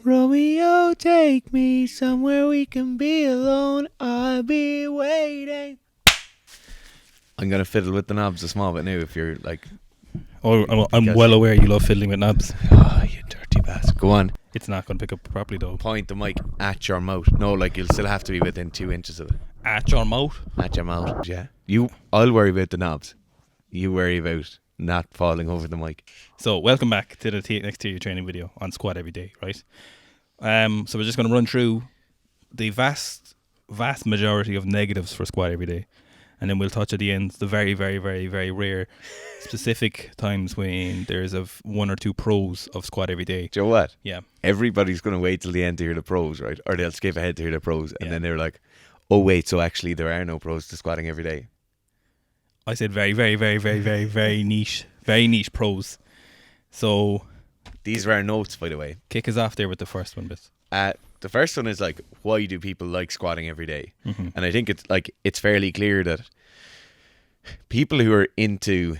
Romeo, take me somewhere we can be alone. I'll be waiting. I'm going to fiddle with the knobs a small bit now if you're like... Oh, I'm well aware you love fiddling with knobs. Oh, you dirty bastard. Go on. It's not going to pick up properly though. Point the mic at your mouth. No, like you'll still have to be within 2 inches of it. At your mouth? At your mouth, yeah. I'll worry about the knobs. You worry about not falling over the mic. So welcome back to the next tier training video on squat every day, right? So we're just going to run through the vast majority of negatives for squat every day, and then we'll touch at the end the very, very, very, very rare specific times when there's one or two pros of squat every day. Do you know what? Yeah. Everybody's going to wait till the end to hear the pros, right? Or they'll skip ahead to hear the pros, and then they're like, oh wait, so actually there are no pros to squatting every day. I said very, very, very, very, very, very niche pros. So these are our notes, by the way. Kick us off there with the first one, bit. The first one is like, why do people like squatting every day? Mm-hmm. And I think it's fairly clear that people who are into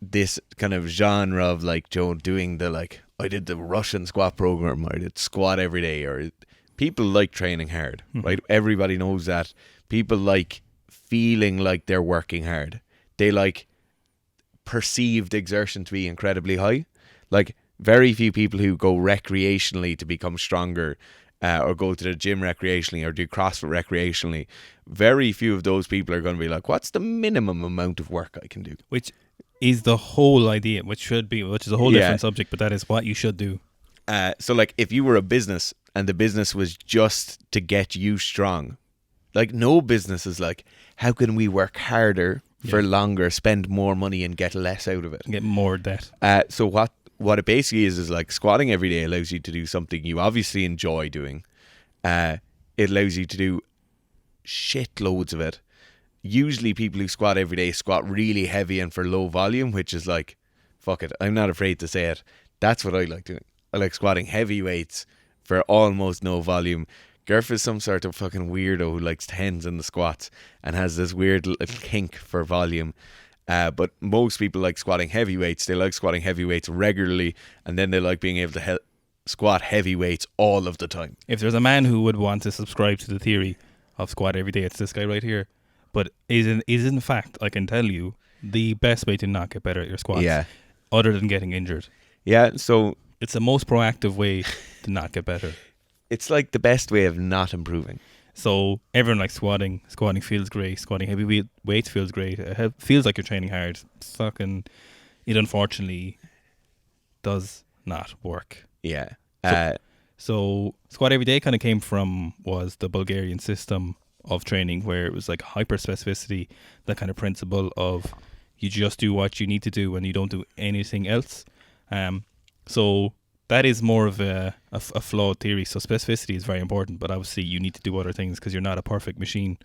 this kind of genre of like Joe doing the like, I did the Russian squat program, or I did squat every day, or people like training hard, right? Everybody knows that. People like feeling like they're working hard. They like perceived exertion to be incredibly high. Like very few people who go recreationally to become stronger, or go to the gym recreationally or do CrossFit recreationally, very few of those people are going to be like, what's the minimum amount of work I can do? Which is the whole idea, which is a whole different subject, but that is what you should do. So like if you were a business and the business was just to get you strong, like no business is like, how can we work harder for longer, spend more money and get less out of it? Get more debt. So what it basically is like squatting every day allows you to do something you obviously enjoy doing. It allows you to do shit loads of it. Usually people who squat every day squat really heavy and for low volume, which is like, fuck it, I'm not afraid to say it. That's what I like doing. I like squatting heavy weights for almost no volume. Gerf is some sort of fucking weirdo who likes tens in the squats and has this weird little kink for volume. But most people like squatting heavy weights. They like squatting heavy weights regularly, and then they like being able to squat heavy weights all of the time. If there's a man who would want to subscribe to the theory of squat every day, it's this guy right here. But is in fact, I can tell you, the best way to not get better at your squats, other than getting injured. Yeah, so it's the most proactive way to not get better. It's like the best way of not improving. So everyone likes squatting. Squatting feels great. Squatting heavy weights feels great. It feels like you're training hard. It unfortunately does not work. Yeah. So squat every day kind of was the Bulgarian system of training, where it was like hyper specificity, that kind of principle of you just do what you need to do and you don't do anything else. So that is more of a flawed theory. So specificity is very important, but obviously you need to do other things because you're not a perfect machine.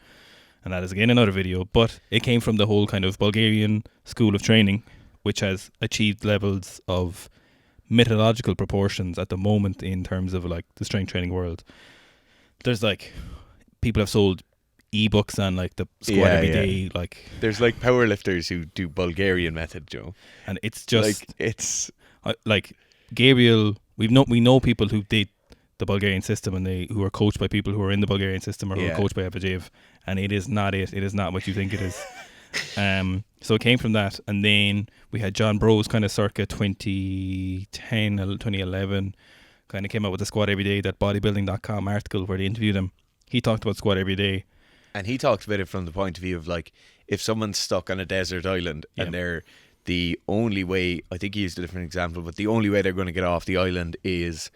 And that is again another video. But it came from the whole kind of Bulgarian school of training, which has achieved levels of mythological proportions at the moment in terms of like the strength training world. There's like people have sold ebooks on like the squat every day. Like there's like powerlifters who do Bulgarian method, Joe. And it's just like it's like Gabriel, we know people who did the Bulgarian system and who are coached by people who are in the Bulgarian system or who are coached by Abajev, and it is not it. It is not what you think it is. So it came from that, and then we had John Bros kind of circa 2010, 2011, kind of came out with the squat every day, that bodybuilding.com article where they interviewed him. He talked about squat every day. And he talked about it from the point of view of like, if someone's stuck on a desert island and they're the only way, I think he used a different example, but the only way they're going to get off the island is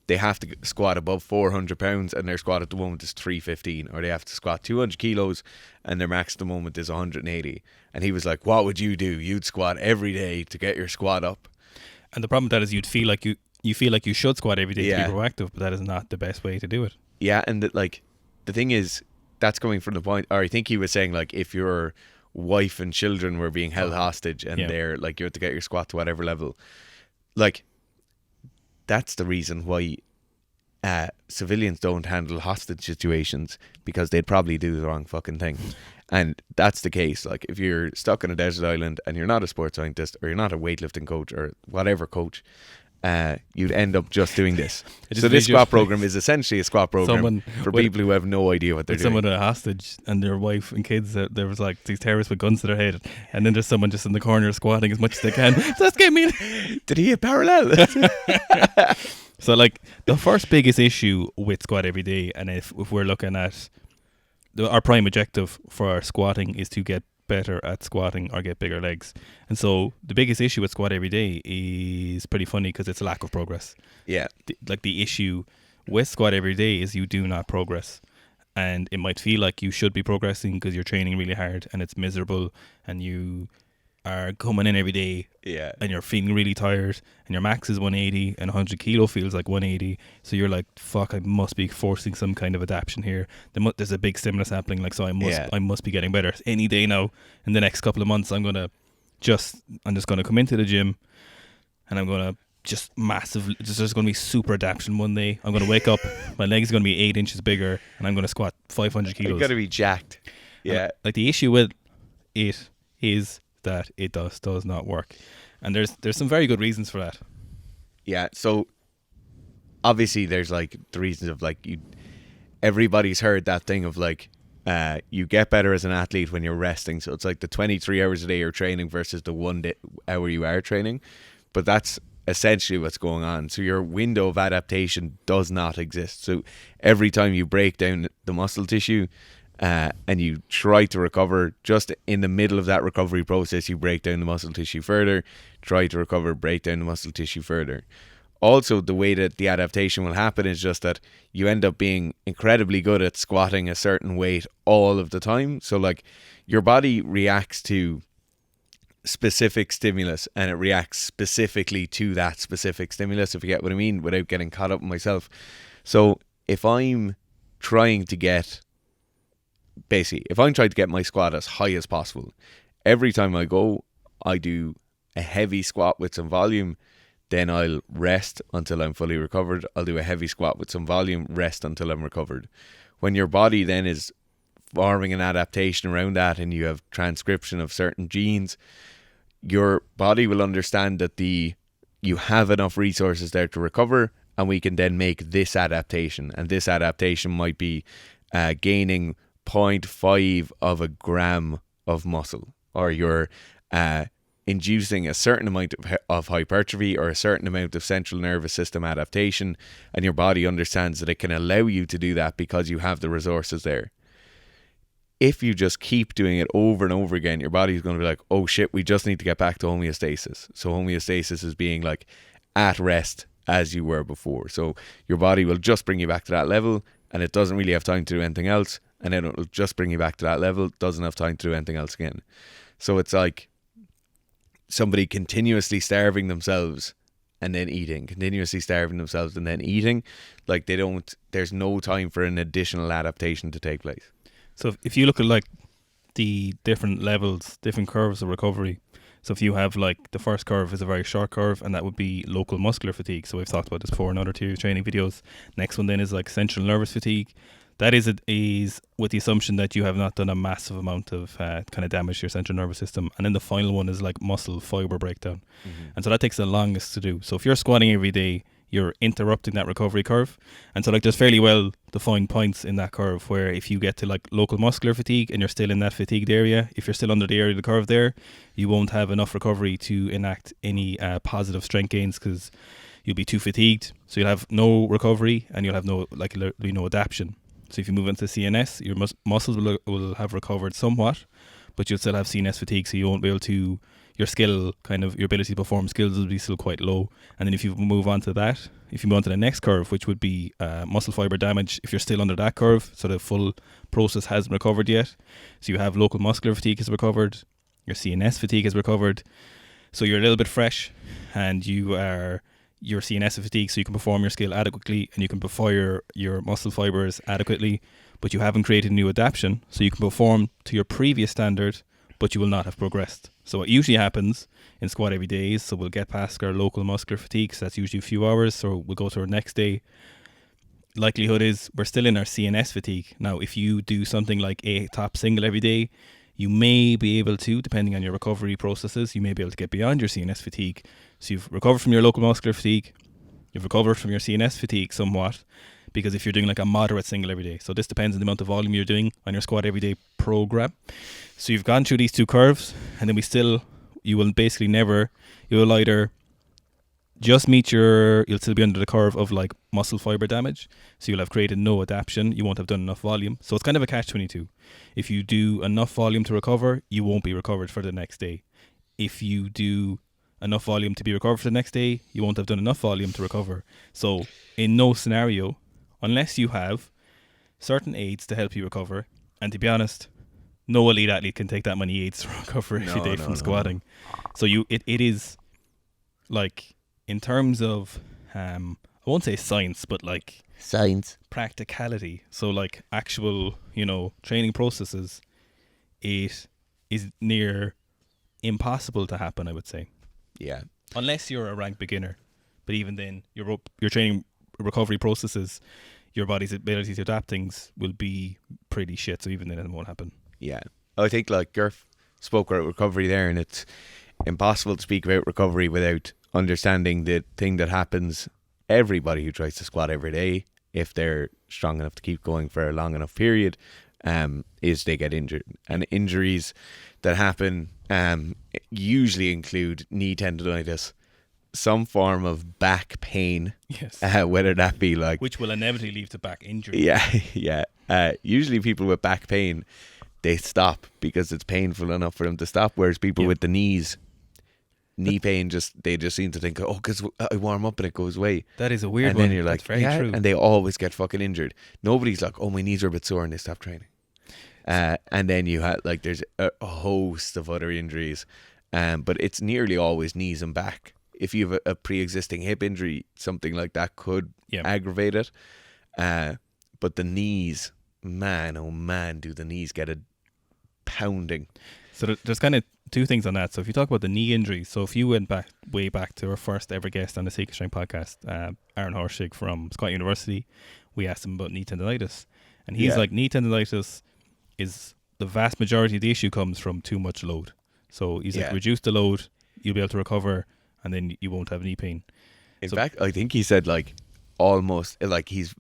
they have to squat above 400 pounds and their squat at the moment is 315, or they have to squat 200 kilos and their max at the moment is 180. And he was like, what would you do? You'd squat every day to get your squat up. And the problem with that is you'd feel like you feel like you should squat every day to be proactive, but that is not the best way to do it. Yeah, and the thing is, that's coming from the point, or I think he was saying like, if your wife and children were being held hostage and they're like, you have to get your squat to whatever level, like that's the reason why civilians don't handle hostage situations, because they'd probably do the wrong fucking thing. And that's the case. Like if you're stuck on a desert island and you're not a sports scientist or you're not a weightlifting coach or whatever coach, you'd end up just doing this. I just So this visual- squat program is essentially a squat program Someone for with- people who have no idea what they're With doing. someone a hostage and their wife and kids, there was like these terrorists with guns to their head, and then there's someone just in the corner squatting as much as they can. Just get me. Did he hit parallel? So like the first biggest issue with squat every day, and if we're looking at our prime objective for our squatting is to get better at squatting or get bigger legs. And so the biggest issue with squat every day is pretty funny because it's a lack of progress. Yeah. Like the issue with squat every day is you do not progress. And it might feel like you should be progressing because you're training really hard and it's miserable and you are coming in every day Yeah. and you're feeling really tired and your max is 180 and 100 kilo feels like 180. So you're like, fuck, I must be forcing some kind of adaptation here. There's a big stimulus happening. Like, so I must be getting better any day now. In the next couple of months, I'm just going to come into the gym and I'm going to just massively, there's going to be super adaptation one day. I'm going to wake up, my legs are going to be 8 inches bigger and I'm going to squat 500 kilos. You've got to be jacked. Yeah. And, like the issue with it is that it does not work. And there's some very good reasons for that. Yeah, so obviously there's like the reasons of like everybody's heard that thing of like you get better as an athlete when you're resting. So it's like the 23 hours a day you're training versus the 1 hour you are training. But that's essentially what's going on. So your window of adaptation does not exist. So every time you break down the muscle tissue and you try to recover, just in the middle of that recovery process, you break down the muscle tissue further, try to recover, break down the muscle tissue further. Also, the way that the adaptation will happen is just that you end up being incredibly good at squatting a certain weight all of the time. So like your body reacts to specific stimulus and it reacts specifically to that specific stimulus, if you get what I mean, without getting caught up in myself. So if I'm trying to get my squat as high as possible, every time I go, I do a heavy squat with some volume, then I'll rest until I'm fully recovered. I'll do a heavy squat with some volume, rest until I'm recovered. When your body then is forming an adaptation around that and you have transcription of certain genes, your body will understand that you have enough resources there to recover, and we can then make this adaptation. And this adaptation might be gaining 0.5 of a gram of muscle, or you're inducing a certain amount of hypertrophy or a certain amount of central nervous system adaptation, and your body understands that it can allow you to do that because you have the resources there. If you just keep doing it over and over again, your body's going to be like, oh shit, we just need to get back to homeostasis. So homeostasis is being like at rest as you were before. So your body will just bring you back to that level and it doesn't really have time to do anything else. And then it'll just bring you back to that level, doesn't have time to do anything else again. So it's like somebody continuously starving themselves and then eating, continuously starving themselves and then eating. Like there's no time for an additional adaptation to take place. So if you look at like the different levels, different curves of recovery. So if you have like the first curve is a very short curve, and that would be local muscular fatigue. So we've talked about this before in other tier training videos. Next one then is like central nervous fatigue. That is with the assumption that you have not done a massive amount of kind of damage to your central nervous system. And then the final one is like muscle fiber breakdown. Mm-hmm. And so that takes the longest to do. So if you're squatting every day, you're interrupting that recovery curve. And so like there's fairly well defined points in that curve where if you get to like local muscular fatigue and you're still in that fatigued area, if you're still under the area of the curve there, you won't have enough recovery to enact any positive strength gains because you'll be too fatigued. So you'll have no recovery and you'll have no adaptation. So if you move into CNS, your muscles will have recovered somewhat, but you'll still have CNS fatigue, so you won't be able to, your ability to perform skills will be still quite low. And then if you move on to that, if you move on to the next curve, which would be muscle fiber damage, if you're still under that curve, so the full process hasn't recovered yet. So you have local muscular fatigue has recovered, your CNS fatigue has recovered, so you're a little bit fresh, and your CNS fatigue, so you can perform your skill adequately and you can fire your muscle fibers adequately, but you haven't created a new adaptation, so you can perform to your previous standard, but you will not have progressed. So what usually happens in squat every day is, so we'll get past our local muscular fatigue, so that's usually a few hours, so we'll go to our next day. Likelihood is we're still in our CNS fatigue. Now, if you do something like a top single every day, You may be able to, depending on your recovery processes, you may be able to get beyond your CNS fatigue. So you've recovered from your local muscular fatigue, you've recovered from your CNS fatigue somewhat, because if you're doing like a moderate single every day. So this depends on the amount of volume you're doing on your squat everyday program. So you've gone through these two curves, and then you will basically never, you will either just you'll still be under the curve of like muscle fiber damage. So you'll have created no adaptation. You won't have done enough volume. So it's kind of a catch-22. If you do enough volume to recover, you won't be recovered for the next day. If you do enough volume to be recovered for the next day, you won't have done enough volume to recover. So in no scenario, unless you have certain aids to help you recover, and to be honest, no elite athlete can take that many aids to recover every day from squatting. So it is like, in terms of I won't say science, but like science practicality, so like actual, training processes, it is near impossible to happen, I would say. Yeah. Unless you're a rank beginner. But even then, your training recovery processes, your body's ability to adapt things will be pretty shit. So even then, it won't happen. Yeah. I think like Gerf spoke about recovery there, and it's impossible to speak about recovery without understanding the thing that happens everybody who tries to squat every day, if they're strong enough to keep going for a long enough period, is they get injured. And injuries that happen usually include knee tendonitis, some form of back pain. Yes. Whether that be like, which will inevitably lead to back injury. Yeah. Usually people with back pain, they stop because it's painful enough for them to stop, whereas people with the knee pain, they just seem to think, oh, because I warm up and it goes away. That is a weird and one. And then you're like, that's very true. And they always get fucking injured. Nobody's like, oh, my knees are a bit sore and they stop training. And then you have like, there's a host of other injuries, but it's nearly always knees and back. If you have a pre-existing hip injury, something like that could aggravate it. But the knees, man, oh man, do the knees get a pounding. So there's kind of two things on that. So if you talk about the knee injury, so if you went way back to our first ever guest on the Seeker Strength podcast, Aaron Horschig from Scott University, we asked him about knee tendonitis. And he's like, knee tendonitis is the vast majority of the issue comes from too much load. So he's like, reduce the load, you'll be able to recover, and then you won't have knee pain. In fact, I think he said like almost like he's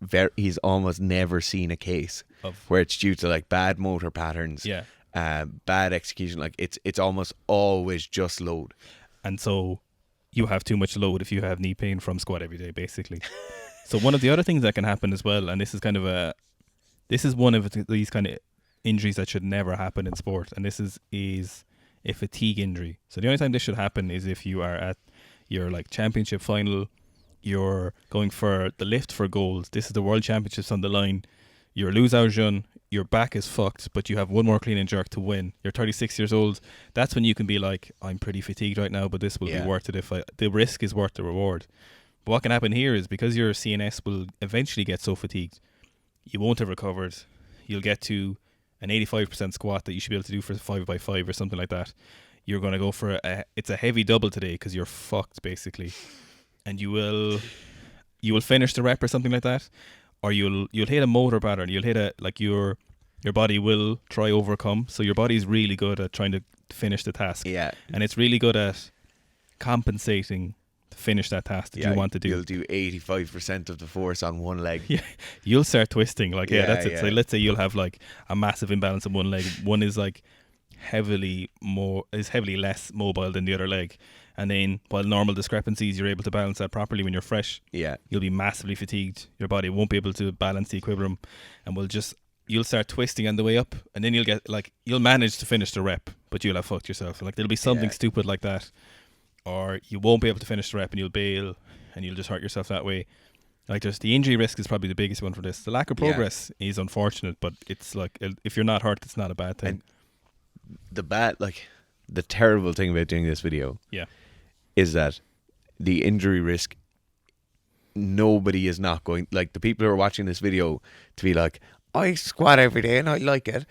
almost never seen a case where it's due to like bad motor patterns. Yeah. Bad execution, like it's almost always just load. And so you have too much load if you have knee pain from squat every day, basically. So one of the other things that can happen as well, and this is one of these kind of injuries that should never happen in sport, and this is a fatigue injury. So the only time this should happen is if you are at your like championship final, you're going for the lift for gold. This is the world championships on the line. You're Luzaujean, your back is fucked, but you have one more clean and jerk to win. You're 36 years old. That's when you can be like, I'm pretty fatigued right now, but this will be worth it if the risk is worth the reward. But what can happen here is because your CNS will eventually get so fatigued, you won't have recovered. You'll get to an 85% squat that you should be able to do for 5x5 or something like that. You're going to go for it's a heavy double today because you're fucked basically. And you will finish the rep or something like that. Or you'll hit a motor pattern. You'll hit your body will try overcome. So your body's really good at trying to finish the task. Yeah. And it's really good at compensating to finish that task that you want to do. You'll do 85% of the force on one leg. Yeah. You'll start twisting. That's it. Yeah. So let's say you'll have like a massive imbalance in one leg. One is like heavily less mobile than the other leg. And then while normal discrepancies, you're able to balance that properly when you're fresh. Yeah. You'll be massively fatigued. Your body won't be able to balance the equilibrium, and you'll start twisting on the way up, and then you'll manage to finish the rep, but you'll have fucked yourself. Like there'll be something stupid like that, or you won't be able to finish the rep and you'll bail and you'll just hurt yourself that way. Like the injury risk is probably the biggest one for this. The lack of progress is unfortunate, but it's like if you're not hurt, it's not a bad thing. And the terrible thing about doing this video, is that the injury risk, nobody is not going, like the people who are watching this video to be like, I squat every day and I like it.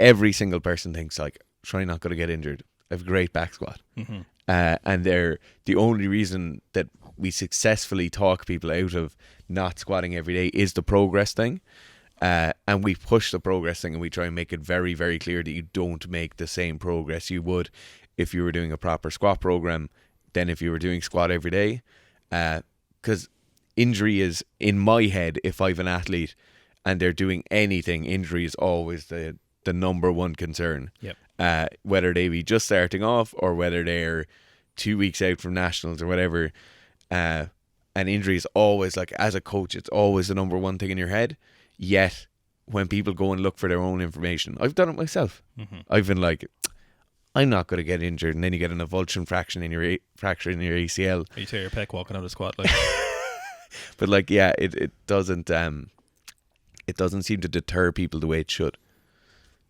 Every single person thinks like, try not going to get injured. I have a great back squat. Mm-hmm. And the only reason that we successfully talk people out of not squatting every day is the progress thing. And we push the progress thing, and we try and make it very, very clear that you don't make the same progress you would if you were doing a proper squat program than if you were doing squat every day. Because injury is, in my head, if I have an athlete and they're doing anything, injury is always the number one concern. Yep. Whether they be just starting off or whether they're 2 weeks out from nationals or whatever. And injury is always, like, as a coach, it's always the number one thing in your head. Yet, when people go and look for their own information, I've done it myself. Mm-hmm. I've been like, I'm not going to get injured, and then you get an avulsion fracture in your ACL. You tear your pec walking out of squat, like. But like, yeah, it doesn't seem to deter people the way it should.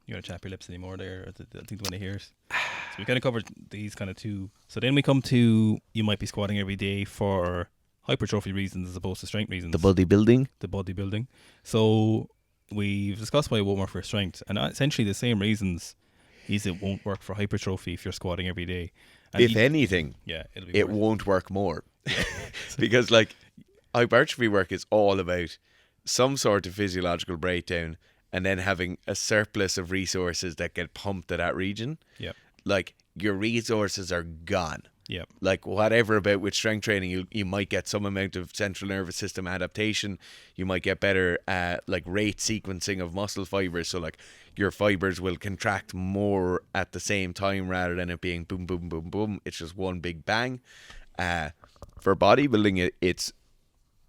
You gotta chap your lips anymore there. I think the one to hear it. So we kind of covered these kind of two. So then we come to, you might be squatting every day for hypertrophy reasons as opposed to strength reasons. The bodybuilding. So we've discussed why it won't work for strength, and essentially the same reasons is it won't work for hypertrophy if you're squatting every day. And if anything, yeah, it won't work more. Because like, hypertrophy work is all about some sort of physiological breakdown and then having a surplus of resources that get pumped to that region. Yep. Like, your resources are gone. Yep. Like, whatever about with strength training, you might get some amount of central nervous system adaptation. You might get better like rate sequencing of muscle fibers. So like, your fibers will contract more at the same time rather than it being boom, boom, boom, boom. It's just one big bang. For bodybuilding, it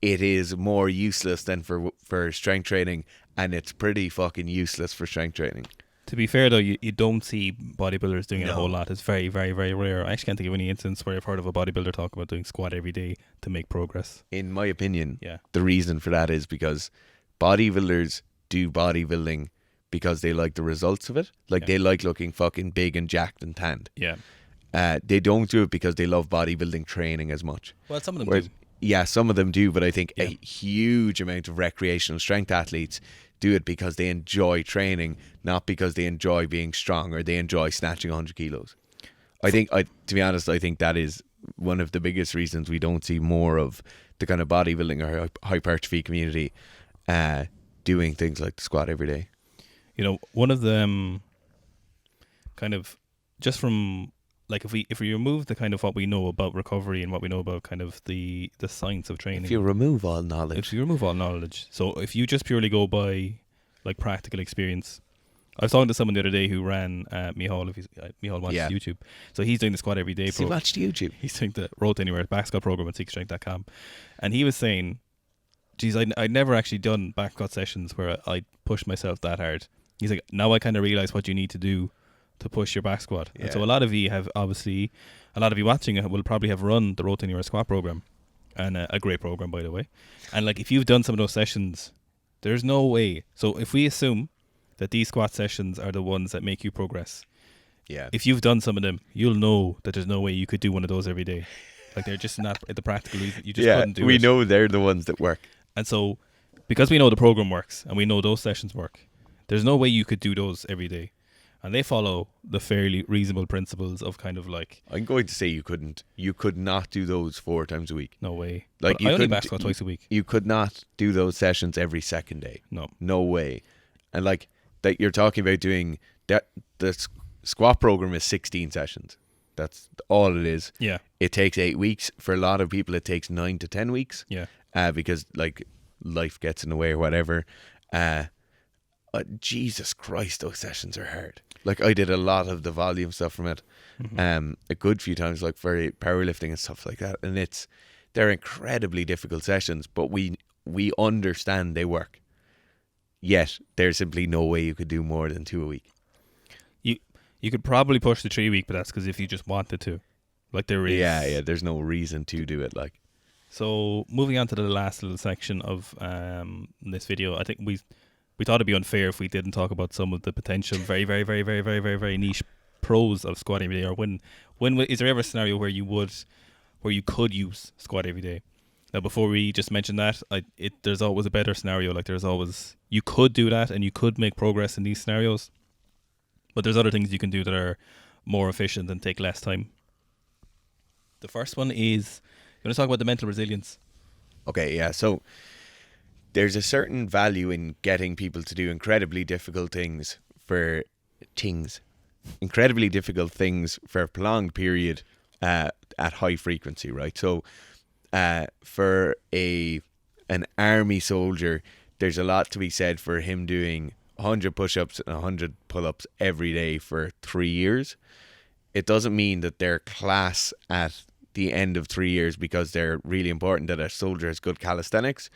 is more useless than for strength training, and it's pretty fucking useless for strength training. To be fair though, you don't see bodybuilders doing it a No. whole lot. It's very, very, very rare. I actually can't think of any instance where I've heard of a bodybuilder talk about doing squat every day to make progress. In my opinion, Yeah. the reason for that is because bodybuilders do bodybuilding because they like the results of it. Like, Yeah. they like looking fucking big and jacked and tanned. Yeah. They don't do it because they love bodybuilding training as much. Well, some of them Whereas, do. yeah, some of them do, but I think Yeah. a huge amount of recreational strength athletes do it because they enjoy training, not because they enjoy being strong or they enjoy snatching 100 kilos. To be honest, I think that is one of the biggest reasons we don't see more of the kind of bodybuilding or hypertrophy community doing things like the squat every day. You know, one of them kind of, just from, like, if we remove the kind of what we know about recovery and what we know about kind of the science of training. If you remove all knowledge. So if you just purely go by like practical experience. I was talking to someone the other day who ran Mihal, if Mihal watches Yeah. YouTube. So he's doing the squat every day. Does he watch YouTube? He's doing the Road to Anywhere back squat program at seekstrength.com. And he was saying, geez, I'd never actually done back squat sessions where I pushed myself that hard. He's like, now I kind of realize what you need to do to push your back squat. Yeah. And so a lot of you watching it will probably have run the Road to Anywhere squat program, and a great program, by the way. And like, if you've done some of those sessions, there's no way. So if we assume that these squat sessions are the ones that make you progress, Yeah. if you've done some of them, you'll know that there's no way you could do one of those every day. Like, they're just not the practical. You just couldn't do it. We know they're the ones that work. And so, because we know the program works and we know those sessions work, there's no way you could do those every day. And they follow the fairly reasonable principles of kind of like, I'm going to say you could not do those 4 times a week. no way. Like, But you I only couldn't- back squat twice a week. You could not do those sessions every second day. No. No way. And like, that you're talking about doing that, the squat program is 16 sessions. That's all it is. Yeah. It takes 8 weeks. For a lot of people, it takes 9 to 10 weeks. Yeah. Because like, life gets in the way or whatever. Jesus Christ, those sessions are hard. Like, I did a lot of the volume stuff from it, a good few times, like for powerlifting and stuff like that. And they're incredibly difficult sessions, but we understand they work. Yet there's simply no way you could do more than 2 a week. You could probably push the 3 week, but that's because if you just wanted to. Like, there is. Yeah. There's no reason to do it. Like, So moving on to the last little section of this video, I think we thought it'd be unfair if we didn't talk about some of the potential very, very, very, very, very, very, very niche pros of squat every day. Or when is there ever a scenario where you could use squat every day? Now, before we just mention that, there's always a better scenario. Like, there's always, you could do that and you could make progress in these scenarios, but there's other things you can do that are more efficient and take less time. The first one is, you want to talk about the mental resilience? okay, yeah. So there's a certain value in getting people to do incredibly difficult things for a prolonged period at high frequency, right? So for an army soldier, there's a lot to be said for him doing 100 push-ups and 100 pull-ups every day for 3 years. It doesn't mean that they're class at the end of 3 years because they're really important that a soldier has good calisthenics.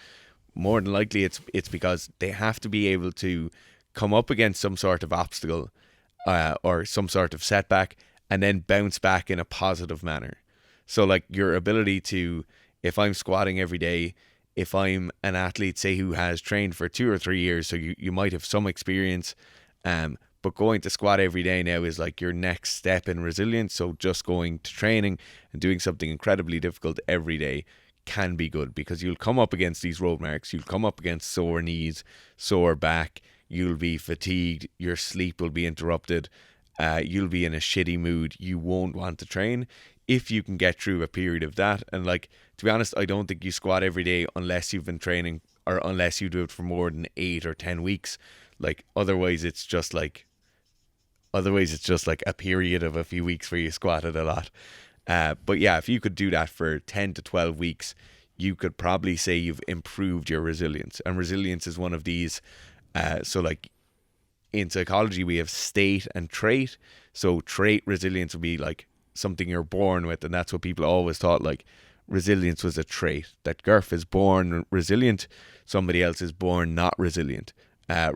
More than likely it's because they have to be able to come up against some sort of obstacle or some sort of setback and then bounce back in a positive manner. So like your ability to, if I'm squatting every day, if I'm an athlete, say, who has trained for 2 or 3 years, so you might have some experience, but going to squat every day now is like your next step in resilience. So just going to training and doing something incredibly difficult every day can be good, because you'll come up against these road marks. You'll come up against sore knees, sore back. You'll be fatigued. Your sleep will be interrupted. You'll be in a shitty mood. You won't want to train if you can get through a period of that. And like, to be honest, I don't think you squat every day unless you've been training, or unless you do it for more than 8 or 10 weeks. Like otherwise it's just like a period of a few weeks where you squatted a lot. But yeah, if you could do that for 10 to 12 weeks, you could probably say you've improved your resilience. And resilience is one of these, so like in psychology we have state and trait. So trait resilience would be like something you're born with, and that's what people always thought, like resilience was a trait, that Gerf is born resilient, somebody else is born not resilient.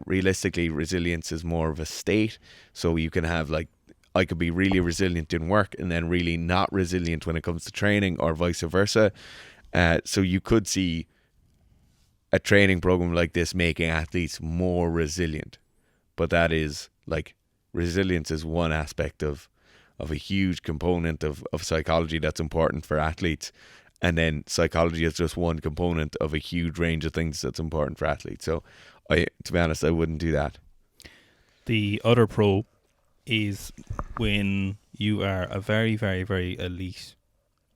Realistically, resilience is more of a state. So you can have like, I could be really resilient in work and then really not resilient when it comes to training, or vice versa. So you could see a training program like this making athletes more resilient. But that is like, resilience is one aspect of a huge component of psychology that's important for athletes. And then psychology is just one component of a huge range of things that's important for athletes. So to be honest, I wouldn't do that. The other pro is when you are a very, very, very elite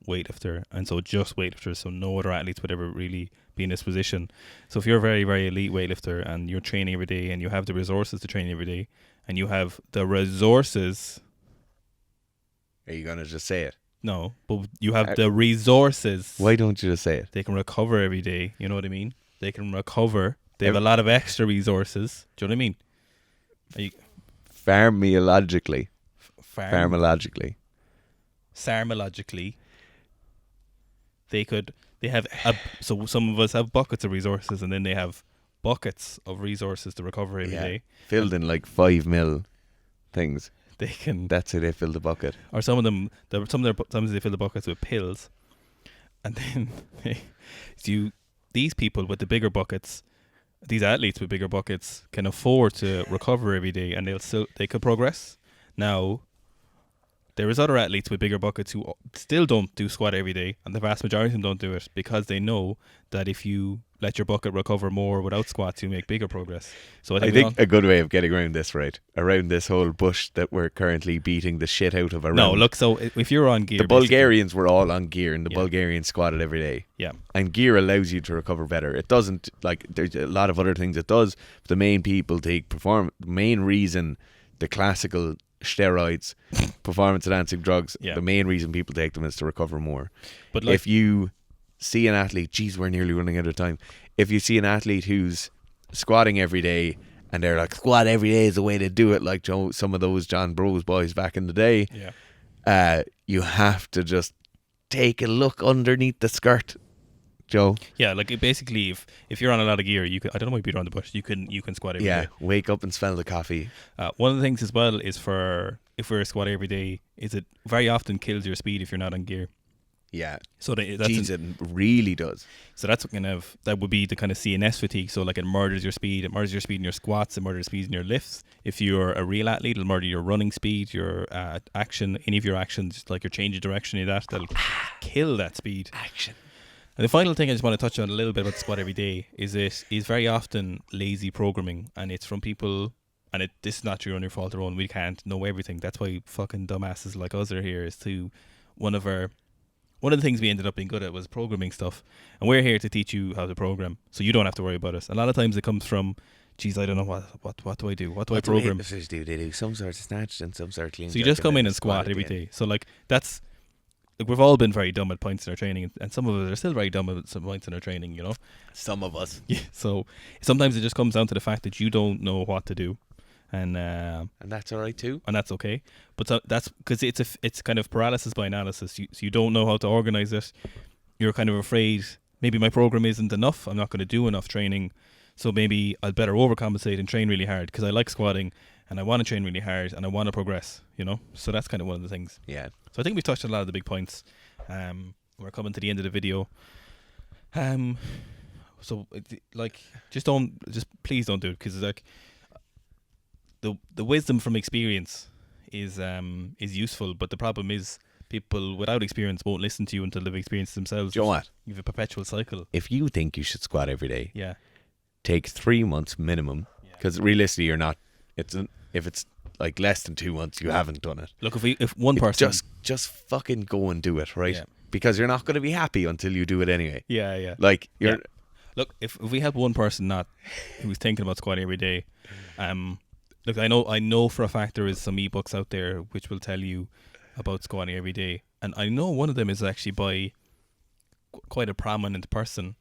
weightlifter, and so just weightlifters, so no other athletes would ever really be in this position. So if you're a very, very elite weightlifter and you're training every day and you have the resources to train every day, and you have the resources... Are you going to just say it? No, but you have the resources. Why don't you just say it? They can recover every day, you know what I mean? They can recover. They have a lot of extra resources. Do you know what I mean? Pharmologically. Sarmologically. They have, so some of us have buckets of resources, and then they have buckets of resources to recover every day. Filled in like 5 mil things. They can. That's how they fill the bucket. Or sometimes they fill the buckets with pills, and then these people with the bigger buckets, these athletes with bigger buckets, can afford to recover every day, and they could progress. Now, there is other athletes with bigger buckets who still don't do squat every day, and the vast majority of them don't do it because they know that if you let your bucket recover more without squats, you make bigger progress. So I think a good way of getting around this whole bush that we're currently beating the shit out of around. No, look, so if you're on gear... The Bulgarians were all on gear, and the Bulgarians squatted every day. Yeah. And gear allows you to recover better. It doesn't, like, there's a lot of other things it does, but the main reason the classical steroids, performance enhancing drugs, the main reason people take them is to recover more. But if you see an athlete, geez, we're nearly running out of time. If you see an athlete who's squatting every day and they're like, squat every day is the way to do it, like some of those John Bros boys back in the day, you have to just take a look underneath the skirt, Joe. Yeah, like basically, if you're on a lot of gear, you can. I don't know why you beat around the bush. You can squat every day. Yeah, wake up and smell the coffee. One of the things as well is if we're squat every day, is it very often kills your speed if you're not on gear. Yeah. So it really does. So that's that would be the kind of CNS fatigue. So like it murders your speed. It murders your speed in your squats. It murders your speed in your lifts. If you're a real athlete, it'll murder your running speed, your action, any of your actions, like your change of direction, that'll kill that speed. Action. And the final thing I just want to touch on a little bit about the squat every day is very often lazy programming, and it's from people, and this is not your fault or own. We can't know everything. That's why fucking dumbasses like us are here. Is to one of one of the things we ended up being good at was programming stuff, and we're here to teach you how to program, so you don't have to worry about us. A lot of times it comes from, geez, I don't know what do I do? What do I program? They do some sort of snatch and some sort of clean. So you just come in and squat every day. So like that's. Like we've all been very dumb at points in our training, and some of us are still very dumb at some points in our training, you know. Some of us. Yeah. So sometimes it just comes down to the fact that you don't know what to do, and that's all right too. And that's okay. But that's because it's kind of paralysis by analysis. So you don't know how to organize it. You're kind of afraid maybe my program isn't enough. I'm not going to do enough training, so maybe I'll better overcompensate and train really hard because I like squatting and I want to train really hard and I want to progress. You know. So that's kind of one of the things. Yeah. So I think we've touched on a lot of the big points. We're coming to the end of the video. So like, please don't do it, because like the wisdom from experience is useful, but the problem is people without experience won't listen to you until they've experienced themselves. Do you know what? You have a perpetual cycle. If you think you should squat every day, yeah, take 3 months minimum, because realistically you're not. If it's like less than 2 months, you haven't done it. Look, if one person just fucking go and do it, right? Yeah. Because you're not going to be happy until you do it anyway. Yeah. Like you're. Yeah. Look, if we help one person who's thinking about squatting every day, look, I know for a fact there is some ebooks out there which will tell you about squatting every day, and I know one of them is actually by quite a prominent person,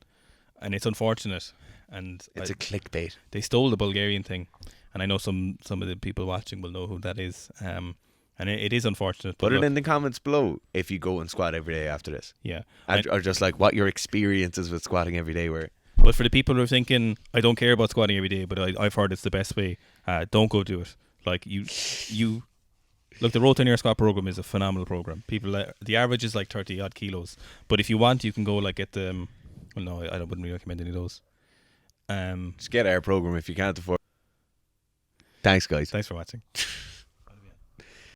and it's unfortunate. And it's a clickbait. They stole the Bulgarian thing, and I know some of the people watching will know who that is. And it is unfortunate. Put it in the comments below if you go and squat every day after this. Yeah. Or just like what your experiences with squatting every day were. But for the people who are thinking, I don't care about squatting every day, but I've heard it's the best way, don't go do it. Like you look, the Road to Near Squat program is a phenomenal program. The average is like 30 odd kilos, but if you want, you can go like get the. Well, no, I wouldn't really recommend any of those. Just get our program if you can't afford. Thanks, guys. Thanks for watching.